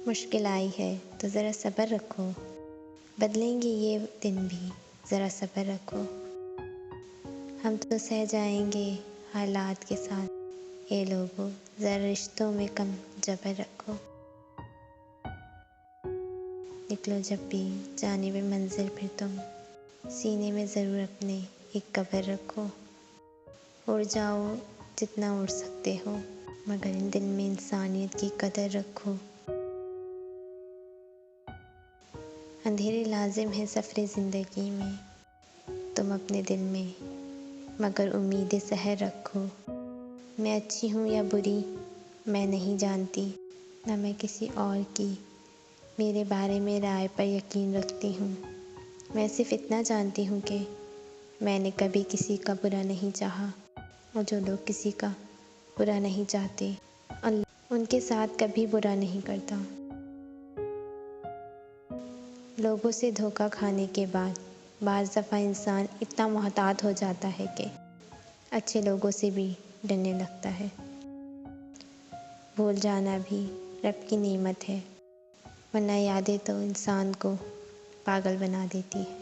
मुश्किल आई है तो ज़रा सब्र रखो, बदलेंगे ये दिन भी, ज़रा सब्र रखो। हम तो सह जाएंगे हालात के साथ, ये लोगों ज़रा रिश्तों में कम जबर रखो। निकलो जब भी जाने में मंजिल फिर तुम, सीने में ज़रूर अपने एक कब्र रखो। उड़ जाओ जितना उड़ सकते हो, मगर दिल में इंसानियत की कदर रखो। अंधेरे लाजिम है सफ़रे ज़िंदगी में, तुम अपने दिल में मगर उम्मीद सहर रखो। मैं अच्छी हूँ या बुरी मैं नहीं जानती, ना मैं किसी और की मेरे बारे में राय पर यकीन रखती हूँ। मैं सिर्फ इतना जानती हूँ कि मैंने कभी किसी का बुरा नहीं चाहा, और जो लोग किसी का बुरा नहीं चाहते अल्लाह उनके साथ कभी बुरा नहीं करता। लोगों से धोखा खाने के बाद बाज़ दफ़ा इंसान इतना मोहतात हो जाता है कि अच्छे लोगों से भी डरने लगता है। भूल जाना भी रब की नेमत है, वरना यादें तो इंसान को पागल बना देती है।